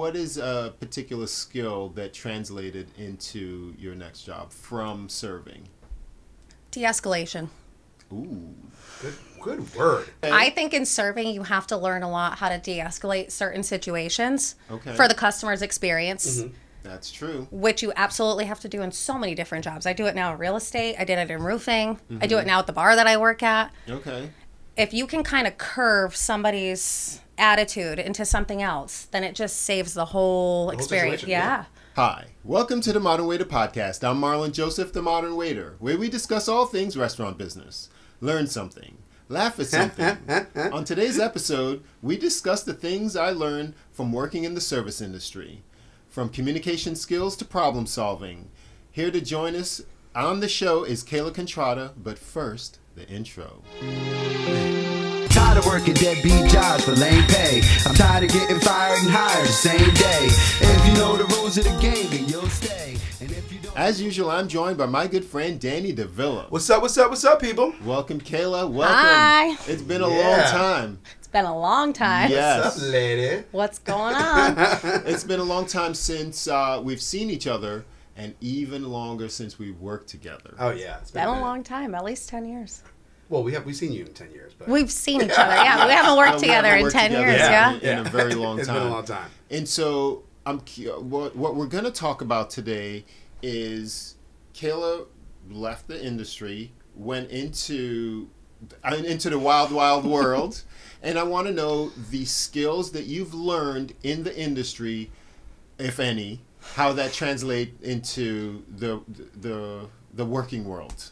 what is a particular skill that translated into your next job from serving? De-escalation. Ooh. Good word. I think in serving, you have to learn a lot how to de-escalate certain situations for the customer's experience. Mm-hmm. That's true. Which you absolutely have to do in so many different jobs. I do it now in real estate. I did it in roofing. I do it now at the bar that I work at. Okay. If you can kind of curve somebody's attitude into something else, then it just saves the whole experience. Yeah. Hi, welcome to the Modern Waiter Podcast. I'm Marlon Joseph, the Modern Waiter, where we discuss all things restaurant business. Learn something. Laugh at something. On today's episode, we discuss the things I learned from working in the service industry. From communication skills to problem solving. Here to join us on the show is Kaela Contrada, but first, the intro. Tired of working deadbeat jobs for lame pay. I'm tired of getting fired and hired the same day. If you know the rules of the game, then you'll stay. And if you don't... As usual, I'm joined by my good friend Danny DeVilla. What's up, people? Welcome, Kaela. Welcome. Hi. It's been a long time. It's been a long time. Yes. What's up, lady? What's going on? It's been a long time since we've seen each other, and even longer since we've worked together. Oh, yeah. It's been a long time, at least 10 years. Well, we've seen you in 10 years. But We've seen each other, yeah. We haven't worked together in 10 years, yeah. In a very long time. It's been a long time. And so what we're going to talk about today is Kaela left the industry, went into the wild, wild world, and I want to know the skills that you've learned in the industry, if any, how that translate into the working world.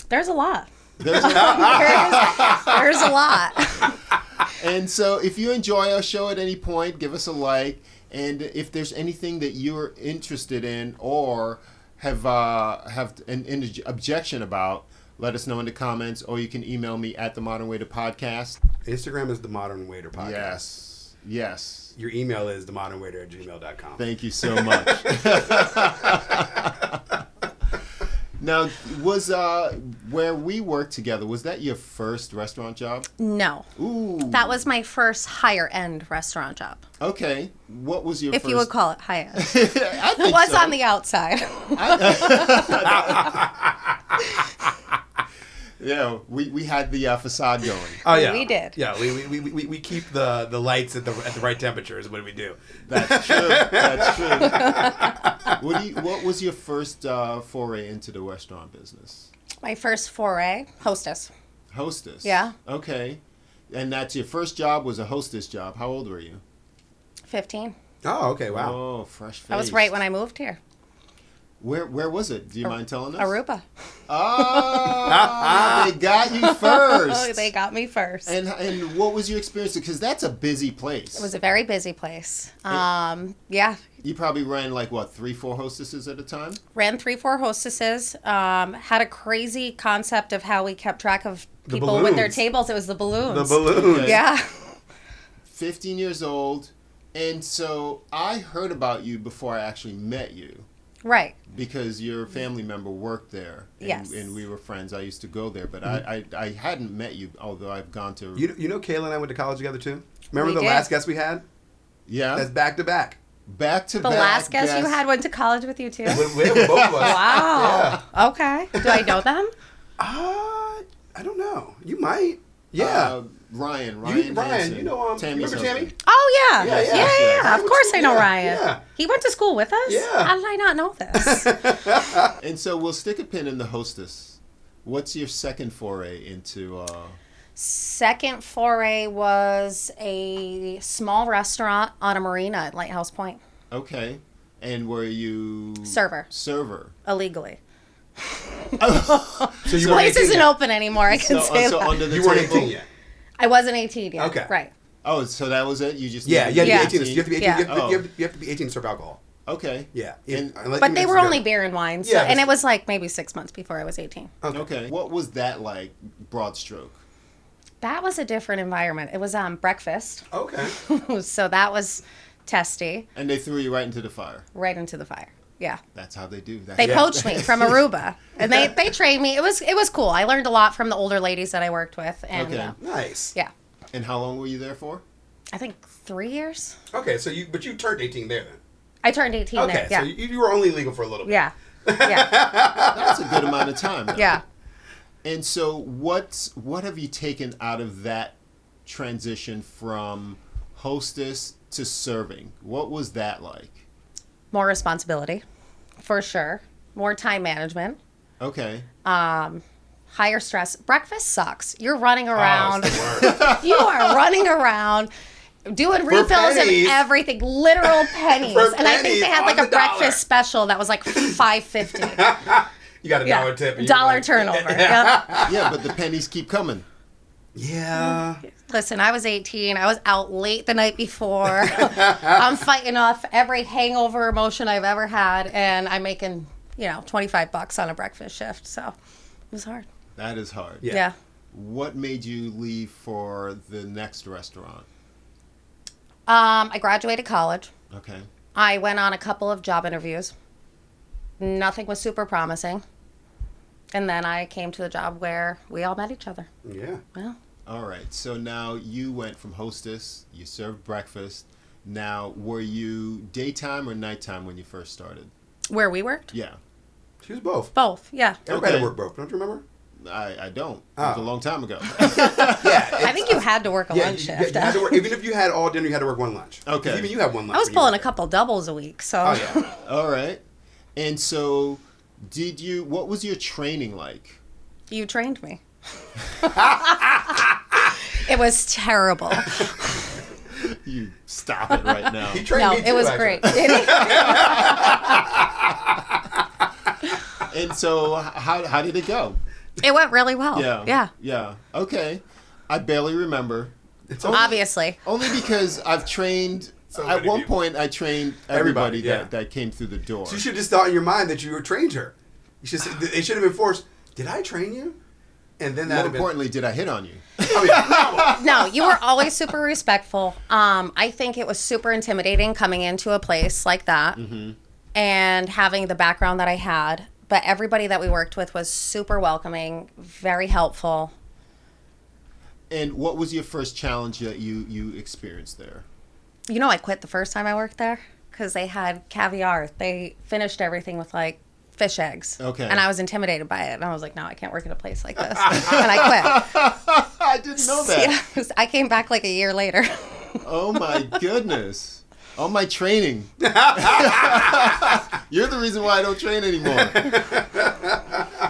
There's a lot. There's There's a lot. And so if you enjoy our show at any point, give us a like. And if there's anything that you're interested in or have an objection about, let us know in the comments, or you can email me at the Modern Waiter Podcast. Instagram is the Modern Waiter Podcast. Yes. Your email is themodernwaiter@gmail.com. Thank you so much. Now, was where we worked together, was that your first restaurant job? No. Ooh. That was my first higher-end restaurant job. Okay. What was your if first? You would call it high-end. I think It was so. on the outside. Yeah, we had the facade going. Oh, yeah. We did. Yeah, we keep the lights at the right temperature is what we do. That's true. That's true. What was your first foray into the restaurant business? My first foray, hostess. Hostess? Yeah. Okay. And that's your first job was a hostess job. How old were you? 15. Oh, okay, wow. Oh, fresh face. That was right when I moved here. Where was it? Do you mind telling us? Aruba. Oh, they got you first. Oh, they got me first. And what was your experience? Because that's a busy place. It was a very busy place. Yeah. You probably ran 3-4 hostesses at a time? Ran 3-4 hostesses. Had a crazy concept of how we kept track of people with their tables. It was the balloons. The balloons. Okay. Yeah. 15 years old. And so I heard about you before I actually met you. Right. Because your family member worked there. And, Yes. And we were friends. I used to go there. But I hadn't met you, although I've gone to... You know Kaela and I went to college together, too? Remember We the did. last guest we had? Yeah? That's back to back. Back to back. The last guest you had went to college with you, too? We have both of us. Wow. Yeah. Okay. Do I know them? I don't know. You might. Yeah. Ryan Ryan, Hansen, you know Tammy's remember Tammy? husband. Oh, yeah. Yeah. Yeah. Of course I know Yeah, Ryan. yeah. He went to school with us? Yeah. How did I not know this? And so we'll stick a pin in the hostess. What's your second foray into... Second foray was a small restaurant on a marina at Lighthouse Point. Okay. And were you... Server. Illegally. So you weren't Place 18 isn't yet. open anymore, I can say so that. under the You weren't table? 18 yet. I wasn't 18 yet. Okay. Right. Oh, so that was it? You just... Yeah, you have Yeah. to be 18. You have to be 18. Yeah. You have to be 18 to serve alcohol. Okay. Yeah. And- But they were only beer and wine, so, Yeah, and it was maybe 6 months before I was 18. Okay. What was that like, broad stroke? That was a different environment. It was breakfast, Okay. so that was testy. And they threw you right into the fire. Right into the fire. Yeah. That's how they do. They poached me from Aruba, and they trained me. It was cool. I learned a lot from the older ladies that I worked with. And, Okay. Nice. yeah. And how long were you there for? I think 3 years. Okay, so you turned 18 there then. I turned 18 Okay, there. Yeah. so you were only legal for a little bit. Yeah. Yeah. That's a good amount of time. Though. Yeah. And so what have you taken out of that transition from hostess to serving? What was that like? More responsibility, for sure. More time management. Okay. Higher stress. Breakfast sucks. You're running around. It's the worst. You are running around doing refills and pennies. everything, literal pennies. For And I think they had pennies like on a the dollar. breakfast special that was like $5.50. You got a dollar tip. and you're Dollar like- turnover. Yeah. Yeah, but the pennies keep coming. Yeah. Listen, I was 18. I was out late the night before. I'm fighting off every hangover emotion I've ever had, and I'm making, $25 on a breakfast shift. So it was hard. That is hard. Yeah. Yeah. What made you leave for the next restaurant? I graduated college. Okay. I went on a couple of job interviews. Nothing was super promising. And then I came to the job where we all met each other. Yeah. Well, All right. So now you went from hostess, you served breakfast. Now, were you daytime or nighttime when you first started? where we worked? Yeah. She was both. Both, yeah. Everybody Okay. worked both. Don't you remember? I don't. It was a Oh. long time ago. Yeah. I think you had to work a lunch you shift. had to work, even if you had all dinner, you had to work one lunch. 'Cause Okay. Even you had one lunch. I was when you pulling were a couple doubles a week, so. there. Oh, yeah. All right. And so, what was your training like? You trained me. It was terrible. You stop it right now. He trained No, me too, it was actually. great. Did he? And so, how did it go? It went really well. Yeah. Yeah. Yeah. Okay. I barely remember. It's Obviously. Only because I've trained. So At many one people. point, I trained everybody, Everybody, yeah. that came through the door. So you should have just thought in your mind that you trained her. You should. They should have been forced. Did I train you? And then More that. importantly, did I hit on you? No, you were always super respectful. I think it was super intimidating coming into a place like that and having the background that I had. But everybody that we worked with was super welcoming, very helpful. And what was your first challenge that you experienced there? I quit the first time I worked there because they had caviar. They finished everything with like fish eggs. Okay. And I was intimidated by it. And I was like, no, I can't work at a place like this. And I quit. I didn't know that. Yeah, I came back like a year later. Oh my goodness. All my training. You're the reason why I don't train anymore.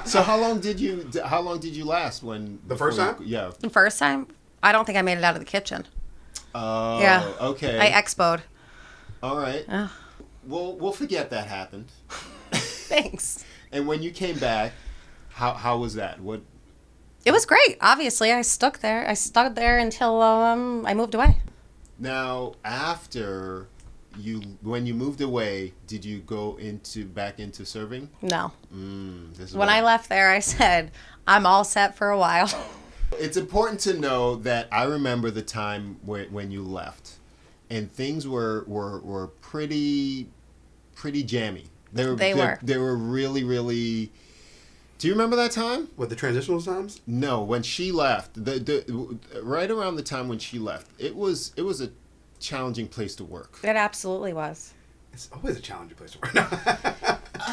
So how long did you last when The first before time? Yeah. The first time, I don't think I made it out of the kitchen. Oh, Yeah. okay. I expoed. All right. Oh. We'll forget that happened. Thanks. And when you came back, how was that? What? It was great. Obviously, I stuck there. I stuck there until I moved away. Now, when you moved away, did you go back into serving? No. This is When what- I left there, I said, I'm all set for a while. It's important to know that I remember the time when you left, and things were pretty jammy. They were really, really. Do you remember that time? What, the transitional times? No, when she left, right around the time when she left, it was a challenging place to work. It absolutely was. It's always a challenging place to work.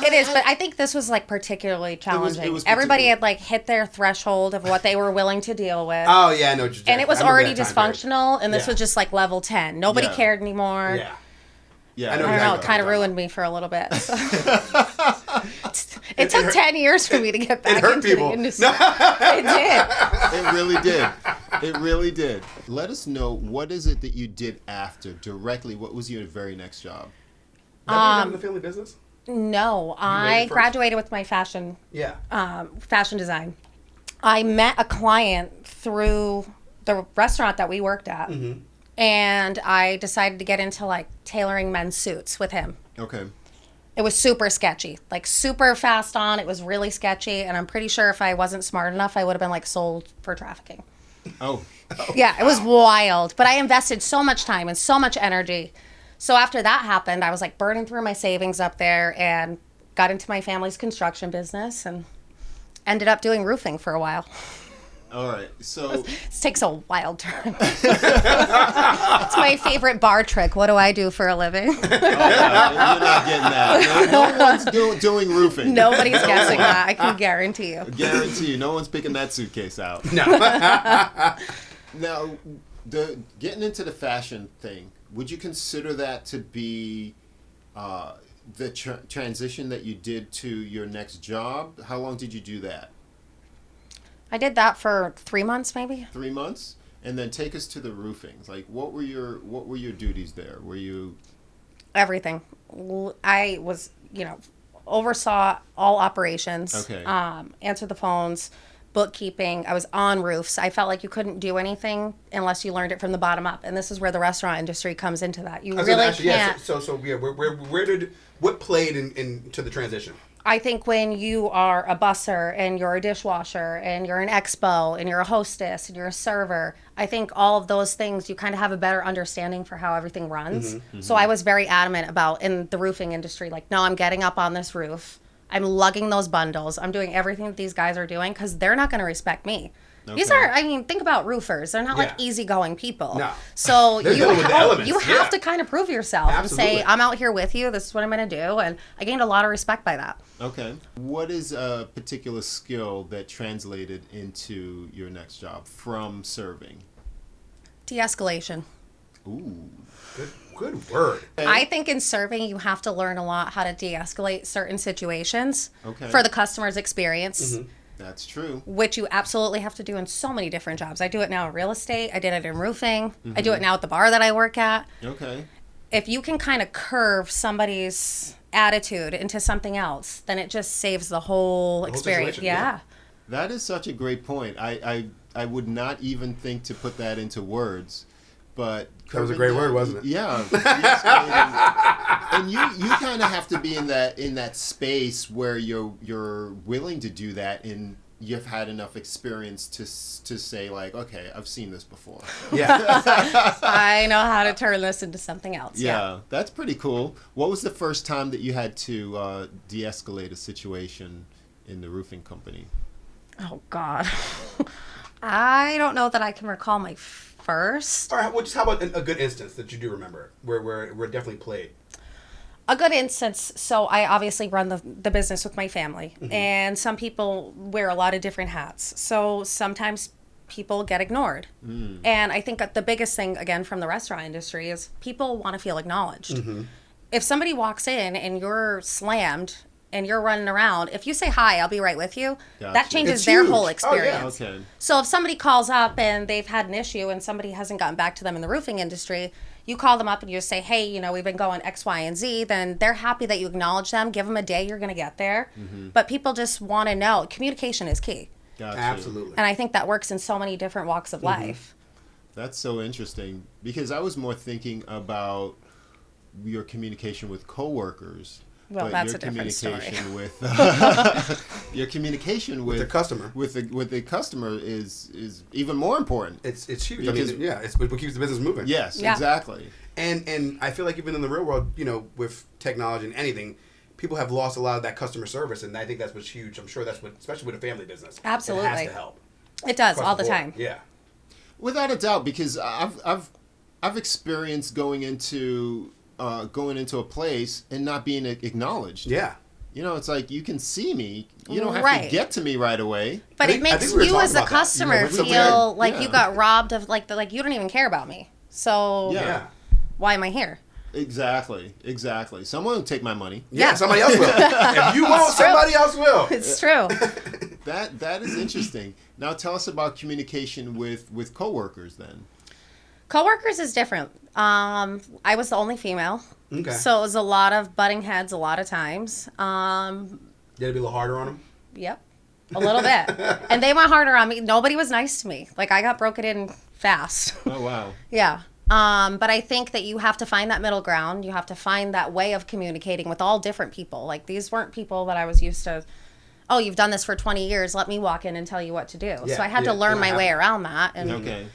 It is, but I think this was like particularly challenging. was Everybody particular- had like hit their threshold of what they were willing to deal with. Oh, yeah, I know what you're And it was I remember already that time period. dysfunctional, and this Yeah. was just like level 10. Nobody Yeah. cared anymore. Yeah. Yeah, I know I don't know, exactly it kind of what you're ruined me for a little bit. So. It took hurt- 10 years for me to get back hurt into people. the industry. It did. It really did. It really did. Let us know, what is it that you did after directly? What was your very next job? Have you done the family business? No, made I it first? graduated with my fashion design. I met a client through the restaurant that we worked at, and I decided to get into like tailoring men's suits with him. Okay. It was super sketchy, like super fast on. It was really sketchy, and I'm pretty sure if I wasn't smart enough, I would have been like sold for trafficking. Oh. Yeah, it was wild, but I invested so much time and so much energy. So after that happened, I was like burning through my savings up there and got into my family's construction business and ended up doing roofing for a while. All right. So This takes a wild turn. It's my favorite bar trick. What do I do for a living? you're not getting that. No one's doing roofing. Nobody's guessing that. I can guarantee you. Guarantee you, no one's picking that suitcase out. No. Now, getting into the fashion thing, would you consider that to be the transition that you did to your next job? How long did you do that? I did that for 3 months, maybe. 3 months, and then take us to the roofings. Like, what were your duties there? Were you Everything. I was, oversaw all operations. Okay. Answered the phones, bookkeeping. I was on roofs. I felt like you couldn't do anything unless you learned it from the bottom up, and this is where the restaurant industry comes into that. You really can't. Yeah. What played into the transition? I think when you are a busser and you're a dishwasher and you're an expo and you're a hostess and you're a server, I think all of those things you kind of have a better understanding for how everything runs. Mm-hmm. So I was very adamant about in the roofing industry, like, no, I'm getting up on this roof. I'm lugging those bundles. I'm doing everything that these guys are doing because they're not going to respect me. Okay. These are, think about roofers. They're not like easygoing people. No. So you have to kind of prove yourself and say, I'm out here with you. This is what I'm going to do. And I gained a lot of respect by that. Okay. What is a particular skill that translated into your next job from serving? De-escalation. Ooh. Good word. I think in serving, you have to learn a lot how to de-escalate certain situations for the customer's experience. Mm-hmm. That's true. Which you absolutely have to do in so many different jobs. I do it now in real estate. I did it in roofing. Mm-hmm. I do it now at the bar that I work at. Okay. If you can kind of curve somebody's attitude into something else, then it just saves the whole experience. Yeah. That is such a great point. I would not even think to put that into words. But that was a great word, wasn't it? Yeah. And you kind of have to be in that space where you're willing to do that, and you've had enough experience to say, like, okay, I've seen this before. Yeah. I know how to turn this into something else. Yeah, that's pretty cool. What was the first time that you had to de-escalate a situation in the roofing company? Oh God, I don't know that I can recall my first. All right, well, just how about a good instance that you do remember where it definitely played? A good instance, so I obviously run the business with my family, mm-hmm. and some people wear a lot of different hats. So sometimes people get ignored. Mm. And I think that the biggest thing, again, from the restaurant industry is people want to feel acknowledged. Mm-hmm. If somebody walks in and you're slammed and you're running around, if you say, hi, I'll be right with you, that changes their whole experience. Oh, yeah. Okay. So if somebody calls up and they've had an issue and somebody hasn't gotten back to them in the roofing industry, you call them up and you just say, hey, we've been going X, Y, and Z, then they're happy that you acknowledge them. Give them a day, you're going to get there. Mm-hmm. But people just want to know. Communication is key. Gotcha. Absolutely. And I think that works in so many different walks of mm-hmm. life. That's so interesting, because I was more thinking about your communication with coworkers. Well, but that's your a different story. Your communication with the customer, with the customer is even more important. It's huge. Because, it's what keeps the business moving. Yes, exactly. And I feel like even in the real world, with technology and anything, people have lost a lot of that customer service, and I think that's what's huge. I'm sure that's what, especially with a family business, absolutely, it has to help. It does all the time. Yeah, without a doubt, because I've experienced going into a place and not being acknowledged. Yeah. It's like, you can see me. You don't have to get to me right away. But it makes you as a customer feel like you got robbed of, like you don't even care about me. So why am I here? Exactly. Someone will take my money. Yeah, somebody else will. If you won't, somebody else will. It's true. That is interesting. Now tell us about communication with coworkers then. Coworkers is different. I was the only female. Okay. So it was a lot of butting heads a lot of times. Did it be a little harder on them? Yep. A little bit. And they went harder on me. Nobody was nice to me. Like, I got broken in fast. Oh, wow. Yeah. But I think that you have to find that middle ground. You have to find that way of communicating with all different people. Like, these weren't people that I was used to, oh, you've done this for 20 years. Let me walk in and tell you what to do. So I had to learn my way around that. And okay.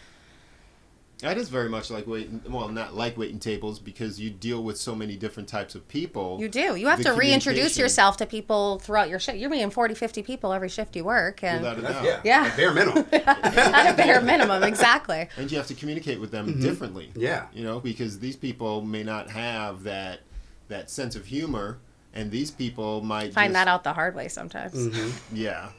That is very much like not like waiting tables, because you deal with so many different types of people. You do. You have The to reintroduce communication. yourself to people throughout your shift. You're meeting 40, 50 people every shift you work. And Without a doubt. Yeah. At bare minimum. at a bare minimum, exactly. And you have to communicate with them differently. Yeah. You know, because these people may not have that sense of humor, and these people might Find that out the hard way sometimes. Yeah.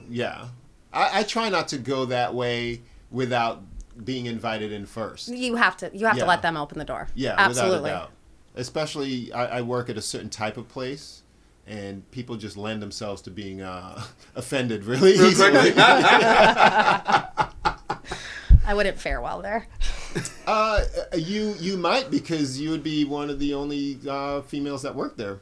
I try not to go that way without being invited in first. You have to Yeah. let them open the door. Yeah, Absolutely. without a doubt. Especially, I work at a certain type of place, and people just lend themselves to being offended really easily. I wouldn't fare well there. You might, because you would be one of the only females that work there.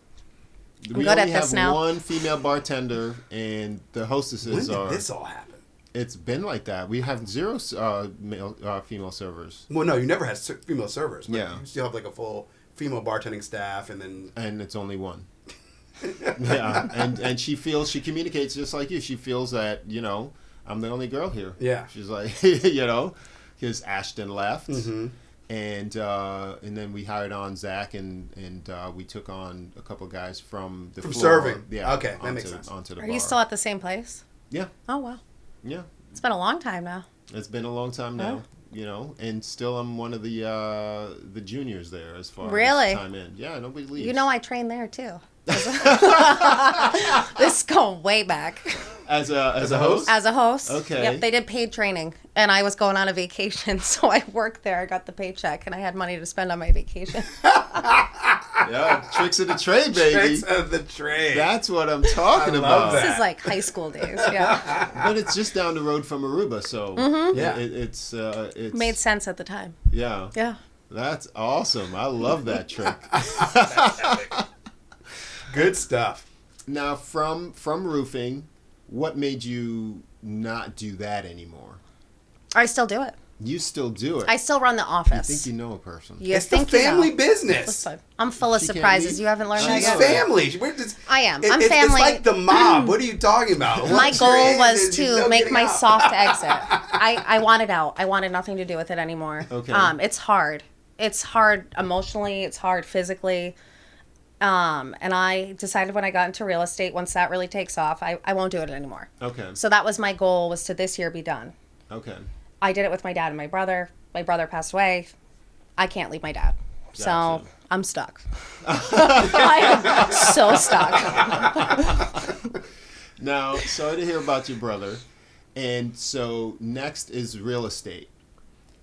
We good at only this have now. one female bartender, and the hostesses When are. did this all happen? It's been like that. We have zero female servers, Well, no, you never had female servers. But Yeah. You still have like a full female bartending staff, and then... and it's only one. Yeah, and she communicates just like you. She feels that, I'm the only girl here. Yeah. She's like, because Ashton left, and then we hired on Zach, and we took on a couple guys from the From floor. serving. Yeah, Okay, that makes sense. Onto the Are bar. you still at the same place? Yeah, Oh, wow. yeah. It's been a long time now. It's been a long time now. And still I'm one of the juniors there as far Really? as time in. Yeah, nobody leaves. You know, I trained there too. This is going way back. as a host. As a host. Okay. Yep, they did paid training. And I was going on a vacation, so I worked there. I got the paycheck, and I had money to spend on my vacation. Yeah, tricks of the trade, baby. Tricks of the trade. That's what I'm talking I love about. that. This is like high school days. Yeah. But it's just down the road from Aruba, so Yeah. it's Made sense at the time. Yeah, Yeah. that's awesome. I love that trick. Good stuff. Now, from roofing, what made you not do that anymore? I still do it. You still do it. I still run the You office. think you know a person. You It's the think you know. family business. Listen, I'm full of She can't surprises. leave? You haven't learned that She's yet. family. I am. I'm It's family. like the mob. What are you talking about? My Once you're goal in, was there's to no make getting my out. soft exit. I wanted out. I wanted nothing to do with it anymore. Okay. It's hard. It's hard emotionally. It's hard physically. And I decided when I got into real estate, once that really takes off, I won't do it anymore. Okay. So that was my goal, was to this year be done. Okay. I did it with my dad and my brother. My brother passed away. I can't leave my dad. So Gotcha. I'm stuck. I am so stuck. Now, sorry to hear about your brother. And so next is real estate.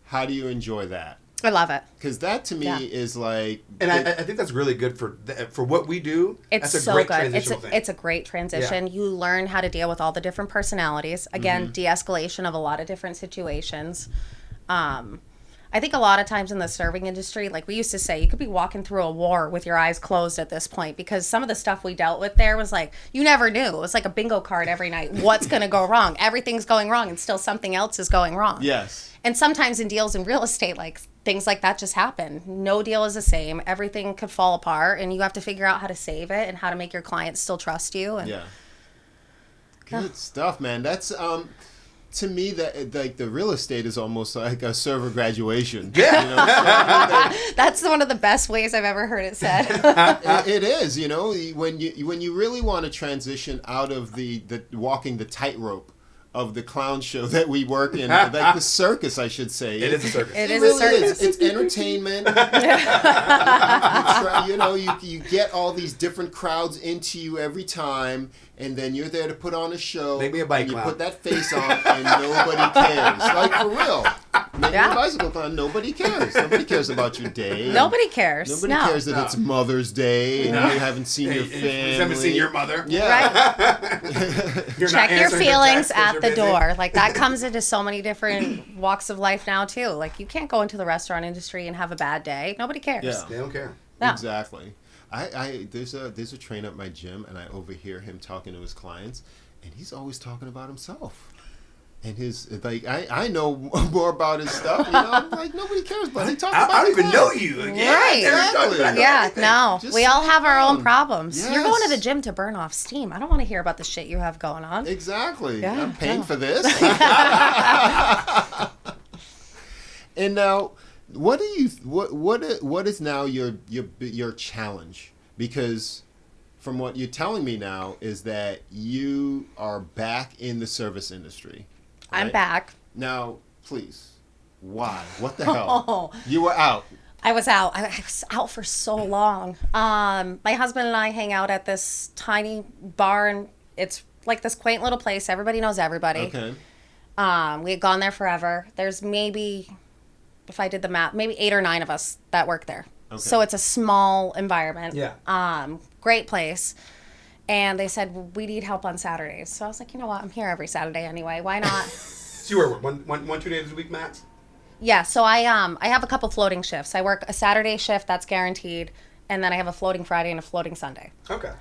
How do you enjoy that? I love it. Because that to me Yeah. is like... And I think that's really good for what we do. It's that's a so great good. transitional thing. It's a great transition. Yeah. You learn how to deal with all the different personalities. Again, de-escalation of a lot of different situations. I think a lot of times in the serving industry, like we used to say, you could be walking through a war with your eyes closed at this point, because some of the stuff we dealt with there was like, you never knew. It was like a bingo card every night. What's going to go wrong? Everything's going wrong, and still something else is going wrong. Yes. And sometimes in deals in real estate, like things like that just happen. No deal is the same. Everything could fall apart, and you have to figure out how to save it and how to make your clients still trust you. And Yeah. Good stuff, man. That's to me, that like the real estate is almost like a server graduation. Yeah. You know? So, I mean, that's one of the best ways I've ever heard it said. it is, when you really want to transition out of the walking the tightrope of the clown show that we work in, like the circus, I should say. It is a circus. It It is really a circus. is. It's entertainment. You get all these different crowds into you every time, and then you're there to put on a show. Make me a bike and you clown. put that face on, and nobody cares. Like, for real. Make me Yeah. a bicycle clown. Nobody cares. Nobody cares about your day. Nobody cares. Nobody No. cares that it's Mother's Day and you haven't seen your family. You haven't seen your mother. Yeah. You're not Check your answering her feelings texts 'cause at you're the busy. door. Like that comes into so many different walks of life now too. Like you can't go into the restaurant industry and have a bad day. Nobody cares. Yeah. They don't care. No. Exactly. There's a trainer at my gym, and I overhear him talking to his clients, and he's always talking about himself. And his I know more about his stuff. I'm like, nobody cares, but he talks about. I don't his even know clients. you. Right. Exactly. Yeah, no. Just We all sit have our own down. problems. You're going to Yes. the gym to burn off steam. I don't want to hear about the shit you have going on. Exactly. Yeah, I'm paying no. for this. And now, What do you what is now your challenge? Because from what you're telling me now is that you are back in the service industry. Right? I'm back. Now, please, why? What the hell? You were out. I was out. I was out for so long. My husband and I hang out at this tiny bar, and it's like this quaint little place. Everybody knows everybody. Okay. We had gone there forever. There's maybe, if I did the math, maybe 8 or 9 of us that work there. Okay. So it's a small environment. Yeah. Great place. And they said, we need help on Saturdays. So I was like, you know what? I'm here every Saturday anyway. Why not? So you work 2 days a week max? Yeah. So I have a couple floating shifts. I work a Saturday shift, that's guaranteed. And then I have a floating Friday and a floating Sunday. Okay.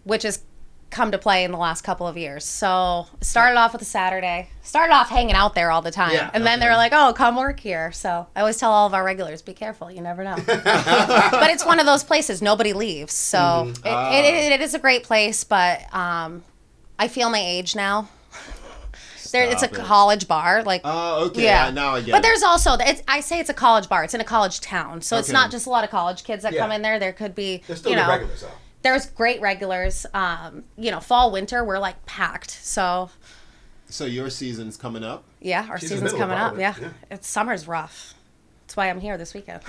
Which has come to play in the last couple of years. So started off with a Saturday. Started off hanging out there all the time. Yeah, and then they were like, oh, come work here. So I always tell all of our regulars, be careful. You never know. But it's one of those places. Nobody leaves. So it is a great place. But I feel my age now. It's a college bar. Like, Oh, okay. yeah. Now I get But it. there's also, I say it's a college bar. It's in a college town. So it's Okay. not just a lot of college kids that Yeah. come in there. There could be, There's still the regulars, though. there's great regulars. Fall, winter, we're like packed. So So your season's coming up? yeah, our She's in the season's middle of coming up. all of Yeah. it, yeah. Summer's rough. That's why I'm here this weekend.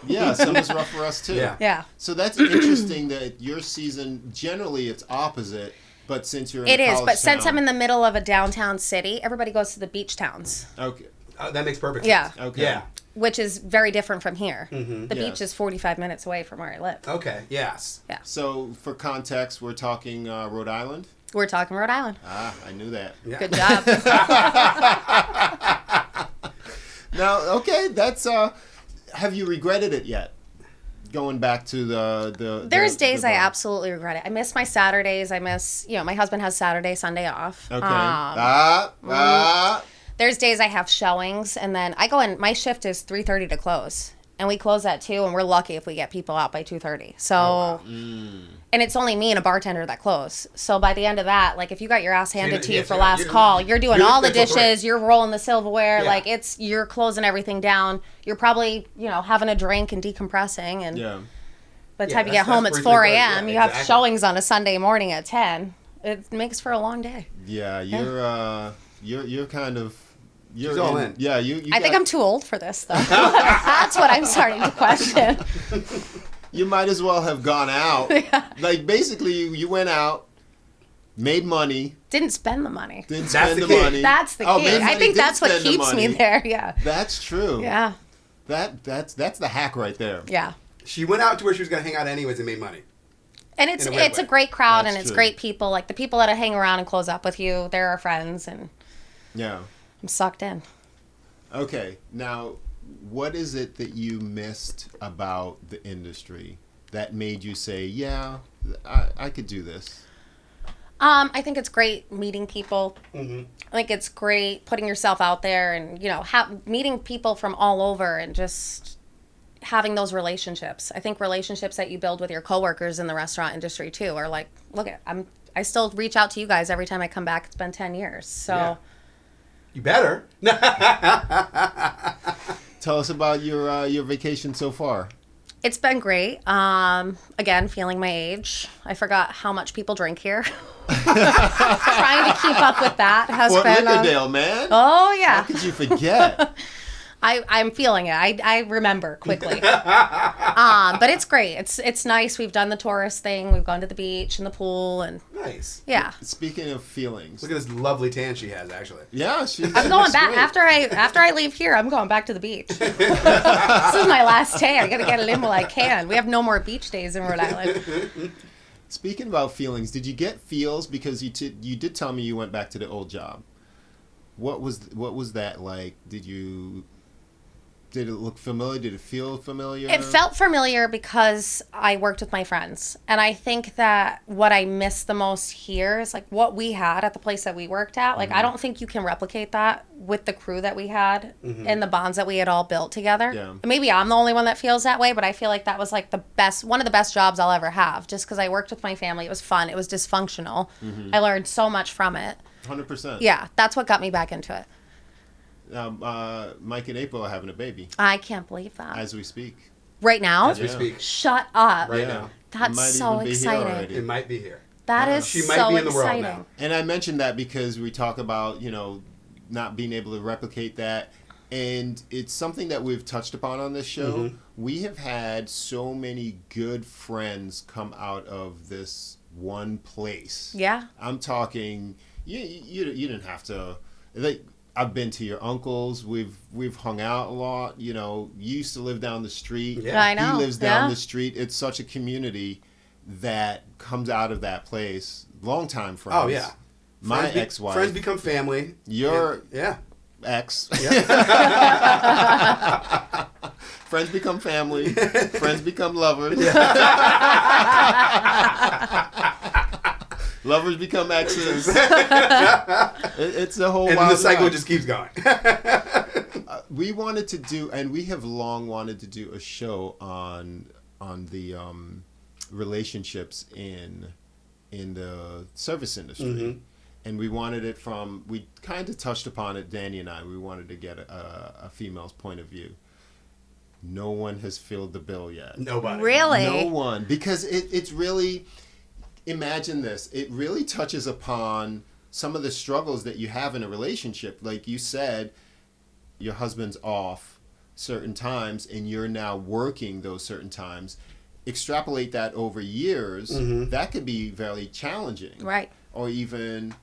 Yeah, summer's rough for us too. Yeah. Yeah. So that's interesting that your season, generally it's opposite, but since you're in It a is, college but since town- I'm in the middle of a downtown city, everybody goes to the beach towns, Okay. That makes perfect Yeah. sense. Okay. Yeah. which is very different from here. The Yeah. beach is 45 minutes away from where I live. Okay. Yes. Yeah. So for context, we're talking Rhode Island? We're talking Rhode Island. Ah, I knew that. Yeah. Good job. Now, okay, that's have you regretted it yet? Going back to the There's days the I bar. absolutely regret it. I miss my Saturdays. I miss, my husband has Saturday, Sunday off. Okay. There's days I have showings, and then I go in. My shift is 3:30 to close, and we close at 2, and we're lucky if we get people out by 2:30. So, and it's only me and a bartender that close. So by the end of that, like if you got your ass handed to you for last call, you're doing all the dishes, you're rolling the silverware, Yeah. like you're closing everything down. You're probably having a drink and decompressing, and Yeah. by the Yeah, time you get that's home, it's 3:30, 4 a.m. yeah, You have exactly. showings on a Sunday morning at 10. It makes for a long day. Yeah, you're kind of you're She's all in. Yeah, you I think I'm too old for this, though. That's what I'm starting to question. You might as well have gone out. Like basically you went out, made money, Didn't spend the money. didn't That's spend the the key. money. That's the key. made I money, think didn't that's what spend the keeps me money. there. Yeah. That's true. Yeah. That's the hack right there. Yeah. She went out to where she was going to hang out anyways and made money. And it's In a weird a way. great crowd, That's and it's true. great people. Like the people that hang around and close up with you, they're our friends, and Yeah. I'm sucked in. Okay. Now, what is it that you missed about the industry that made you say, "Yeah, I could do this"? I think it's great meeting people. Mm-hmm. I think it's great putting yourself out there, and meeting people from all over, and just having those relationships. I think relationships that you build with your coworkers in the restaurant industry too are like, look at I still reach out to you guys every time I come back. It's been 10 years. So Yeah. You better. Tell us about your vacation so far. it's been great. Again, feeling my age. I forgot how much people drink here. Trying to keep up with that has Fort been Lauderdale, man. Oh How yeah. could you forget? I'm feeling it. I remember quickly. But it's great. It's nice. We've done the tourist thing. We've gone to the beach and the pool, and Nice. yeah. Speaking of feelings, Look at this lovely tan she has, actually. yeah, she's I'm going back after I leave here. I'm going back to the beach. This is my last day. I got to get it in while I can. We have no more beach days in Rhode Island. Speaking about feelings, did you get feels because you did tell me you went back to the old job? What was that like? Did it look familiar? Did it feel familiar? It felt familiar because I worked with my friends. And I think that what I miss the most here is like what we had at the place that we worked at. Like, I don't think you can replicate that with the crew that we had and the bonds that we had all built together. Yeah. Maybe I'm the only one that feels that way, but I feel like that was like one of the best jobs I'll ever have, just because I worked with my family. It was fun. It was dysfunctional. I learned so much from it. 100%. Yeah, that's what got me back into it. Mike and April are having a baby I can't believe that. as we speak. Right now? As we speak. Shut up. Right now. That's It might so even be here exciting. already. It might be here. That is She might so be in the world exciting. now. And I mentioned that because we talk about, not being able to replicate that. And it's something that we've touched upon on this show. Mm-hmm. We have had so many good friends come out of this one place. Yeah. I'm talking, you didn't have to, like, I've been to your uncle's. We've hung out a lot. You used to live down the street. Yeah. I know. He lives down Yeah. the street. It's such a community that comes out of that place. Longtime friends. Oh, yeah. My ex-wife. Friends become family. Your Yeah. ex. Yeah. Friends become family. Friends become lovers. Lovers become exes. It's a whole And wild the cycle ride. just keeps going. We wanted to do, and we have long wanted to do a show on the relationships in the service industry. Mm-hmm. And we wanted it we kind of touched upon it, Danny and I. We wanted to get a female's point of view. No one has filled the bill yet. Nobody. Really? No one. Because it's really, imagine this, it really touches upon some of the struggles that you have in a relationship. Like you said, your husband's off certain times and you're now working those certain times. Extrapolate that over years, that could be very challenging. Right. Or even,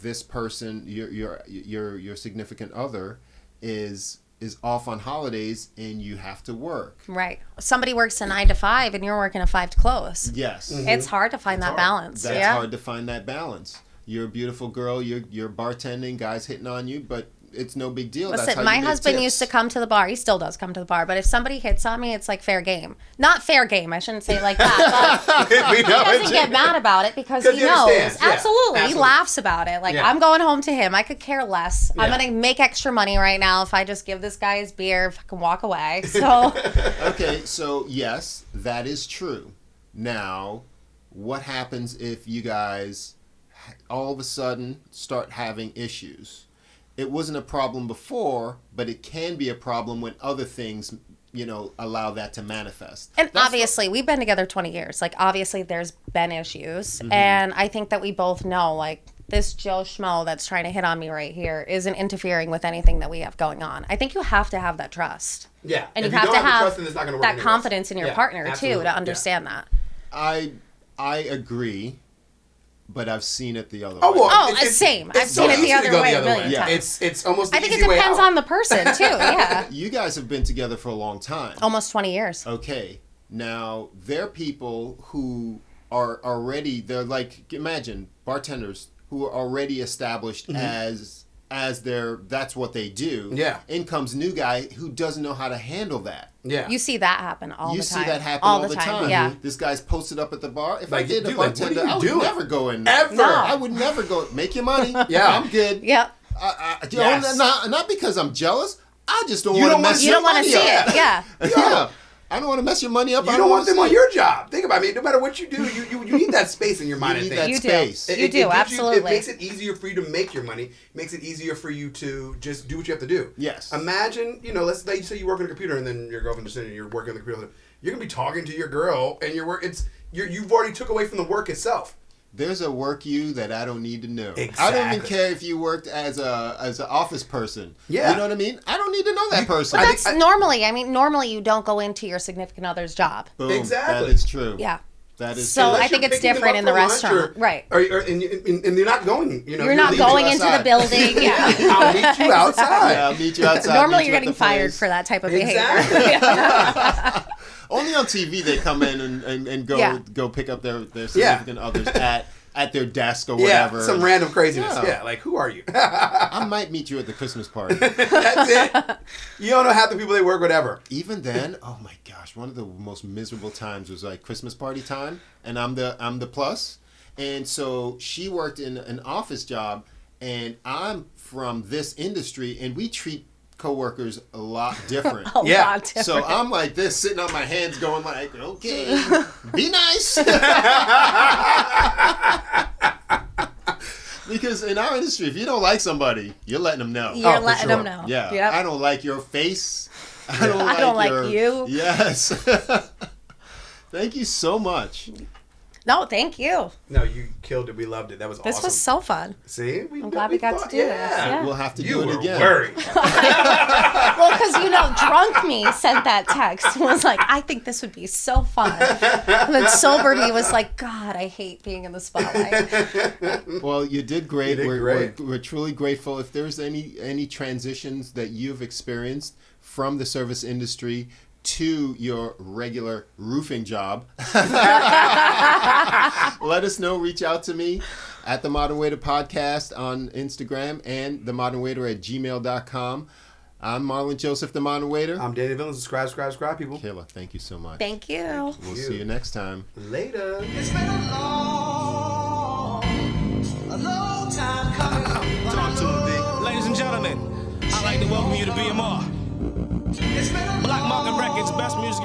this person, your significant other is off on holidays and you have to work. Right. Somebody works a 9 to 5 and you're working a 5 to close. Yes. It's hard to find that hard. balance. That's yeah. hard to find that balance. You're a beautiful girl, you're bartending, guys hitting on you, but it's no big deal. That's how Listen, you my get husband tips. used to come to the bar. He still does come to the bar. But if somebody hits on me, it's like fair game. Not fair game. I shouldn't say it like that. But We he know doesn't it. get mad about it because he he knows. understands. Yeah, Absolutely. He absolutely. laughs about it. Like, Yeah. I'm going home to him. I could care less. I'm Yeah. going to make extra money right now if I just give this guy his beer, if I can walk away. So, Okay, so yes, that is true. Now, what happens if you guys all of a sudden start having issues? It wasn't a problem before, but it can be a problem when other things, allow that to manifest. and That's obviously, we've been together 20 years. Like, obviously, there's been issues. Mm-hmm. And I think that we both know, like, this Joe Schmo that's trying to hit on me right here isn't interfering with anything that we have going on. I think you have to have that trust. Yeah. And If you have don't to the have trust, then it's not gonna work that anyways. confidence in your Yeah, partner, absolutely. too, to understand that. I agree, but I've seen it the other way. Oh, well, Oh, it's- same. it's I've so seen it the easy to other go way the a other million way. times. It's almost the I think it easy way depends out. on the person, too. Yeah. You guys have been together for a long time. Almost 20 years. Okay, now there are people who are already, they're like, imagine bartenders who are already established as their, that's what they do. Yeah. In comes new guy who doesn't know how to handle that. Yeah. You see that happen all You the time. see that happen all all the time. Yeah. This guy's posted up at the bar. If I Like, did a dude, like, what are bartender, you I would doing? never go in there. Ever. No. I would never go. Make your money. Yeah. I'm good. Yep. Yes. Not because I'm jealous. I just don't You want to don't wanna- mess You your don't want to money see up. it. Yeah. Yeah. I don't want to mess your money up. You I don't want wanna them see on it. your job. Think about it. No matter what you do, you need that space in your mind. You I need think. that You do. space. You It do, gives absolutely. it makes it easier for you to make your money. It makes it easier for you to just do what you have to do. Yes. Imagine, let's say you work on a computer and then your girlfriend just sitting, you're working on the computer. You're gonna be talking to your girl and you've already took away from the work itself. There's a work you that I don't need to know. I don't Exactly. even care if you worked as an office person. Yeah. You know what I mean? I don't need to know that person. But I that's think- normally you don't go into your significant other's job. Boom. Exactly. That is true. Yeah. That is So true. Unless I think you're it's picking them different up in the for lunch restaurant. Right. And you're not going, You're not leaving going you into the outside. building. Yeah. I'll meet you outside. Yeah, I'll meet you outside. Normally meet you're you at getting the fired place. for that type of Exactly. behavior. Only on TV they come in and go Yeah. go pick up their significant others at their desk or Yeah, whatever. some random craziness. Yeah. Yeah, like who are you? I might meet you at the Christmas party. That's it. You don't know half the people they work with ever. Even then, oh my gosh, one of the most miserable times was like Christmas party time, and I'm the plus, and so she worked in an office job, and I'm from this industry, and we treat coworkers a lot different. A Yeah. lot different. So I'm like this, sitting on my hands, going like, "Okay, be nice," Because in our industry, if you don't like somebody, you're letting them know. You're for letting sure. them know. Yeah. Yep. I don't like your face. I don't like you. Yes. Thank you so much. No, thank you. No, you killed it. We loved it. That was awesome. This was so fun. See? I'm glad we got to do this. Yeah. We'll have to You do it were again. worried. Well, because, drunk me sent that text and was like, I think this would be so fun. And then sober me was like, God, I hate being in the spotlight. Well, you did great. You did great. We're truly grateful. If there's any transitions that you've experienced from the service industry to your regular roofing job, let us know. Reach out to me at The Modern Waiter Podcast on Instagram and themodernwaiter@gmail.com. I'm Marlon Joseph, The Modern Waiter. I'm Danny Villain. Subscribe, people. Kaela, thank you so much. Thank you. We'll see you next time. Later. It's been a long time coming. Talk to him, Big. Ladies and gentlemen, I'd like to welcome you to BMR. It's been a Black Market Records, best music